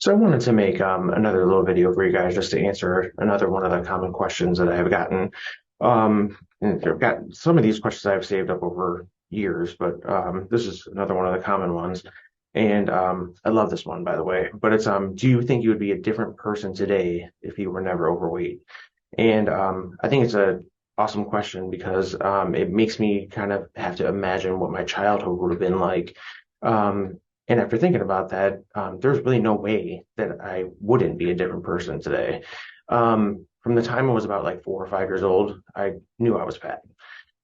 So I wanted to make another little video for you guys just to answer another one of the common questions that I have gotten. And I've got some of these questions I've saved up over years, but this is another one of the common ones. And I love this one, by the way. But it's do you think you would be a different person today if you were never overweight? And I think it's a awesome question because it makes me kind of have to imagine what my childhood would have been like. And after thinking about that, there's really no way that I wouldn't be a different person today. From the time I was about like 4 or 5 years old, I knew I was fat.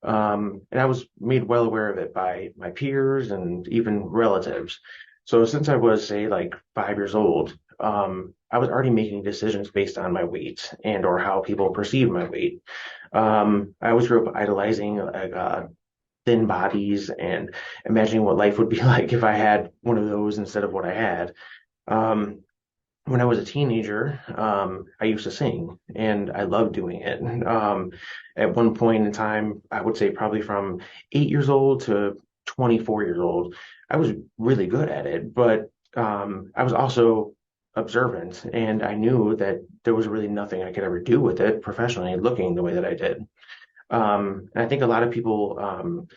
And I was made well aware of it by my peers and even relatives. So since I was, say, like 5 years old, I was already making decisions based on my weight and or how people perceive my weight. I always grew up idolizing like thin bodies and imagining what life would be like if I had one of those instead of what I had. Um, when I was a teenager, I used to sing and I loved doing it. At one point in time, I would say probably from 8 years old to 24 years old, I was really good at it, but I was also observant and I knew that there was really nothing I could ever do with it professionally looking the way that I did. And I think a lot of people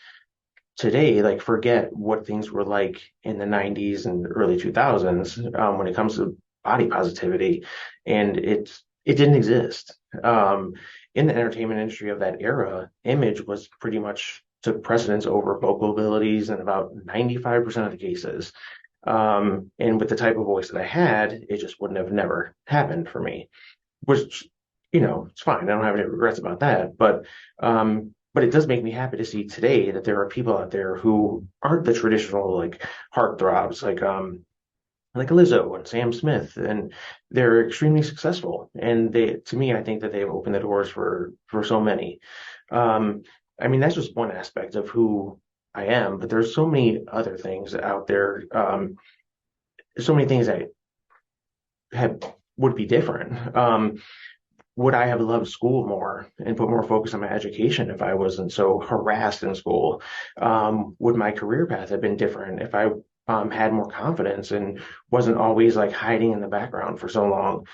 today like forget what things were like in the 90s and early 2000s when it comes to body positivity, and it didn't exist. In the entertainment industry of that era, image was pretty much took precedence over vocal abilities in about 95% of the cases. And with the type of voice that I had, it just wouldn't have never happened for me, which, it's fine. I don't have any regrets about that. But it does make me happy to see today that there are people out there who aren't the traditional like heartthrobs, like Lizzo and Sam Smith, and they're extremely successful. And to me, I think that they've opened the doors for so many. Um, I mean, that's just one aspect of who I am, but there's so many other things out there. So many things that have would be different. Would I have loved school more and put more focus on my education if I wasn't so harassed in school? Would my career path have been different if I had more confidence and wasn't always like hiding in the background for so long?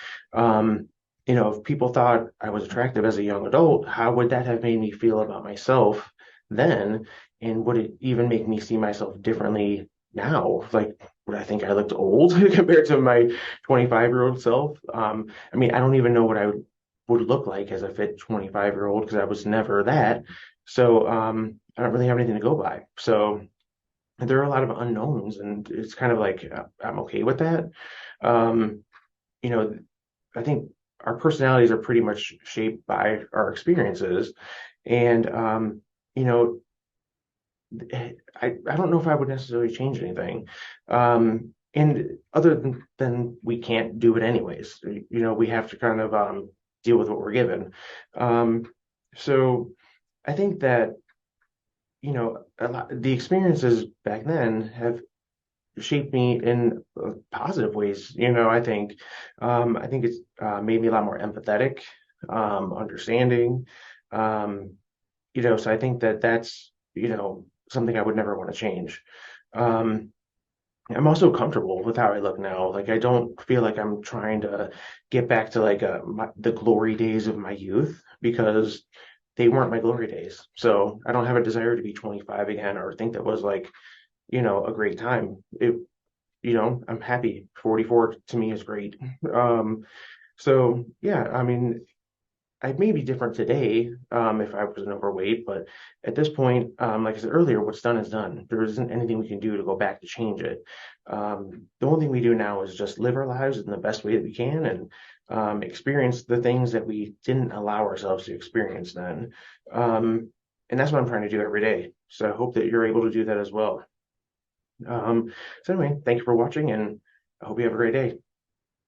If people thought I was attractive as a young adult, how would that have made me feel about myself then? And would it even make me see myself differently now? Like, would I think I looked old compared to my 25-year-old self? I mean, I don't even know what I would look like as a fit 25-year-old because I was never that. So I don't really have anything to go by. So there are a lot of unknowns, and it's kind of like I'm okay with that. Um, you know, I think our personalities are pretty much shaped by our experiences, and you know, I don't know if I would necessarily change anything. And other than we can't do it anyways. We have to kind of deal with what we're given. Um, so I think that, the experiences back then have shaped me in positive ways. I think it's made me a lot more empathetic, understanding. Um, so I think that that's, something I would never want to change. Um, I'm also comfortable with how I look now. Like I don't feel like I'm trying to get back to like the glory days of my youth because they weren't my glory days. So I don't have a desire to be 25 again or think that was like, a great time. I'm happy. 44 to me is great. So yeah, I mean, I may be different today if I wasn't overweight, but at this point, like I said earlier, what's done is done. There isn't anything we can do to go back to change it. The only thing we do now is just live our lives in the best way that we can and experience the things that we didn't allow ourselves to experience then. And that's what I'm trying to do every day. So I hope that you're able to do that as well. So anyway, thank you for watching, and I hope you have a great day.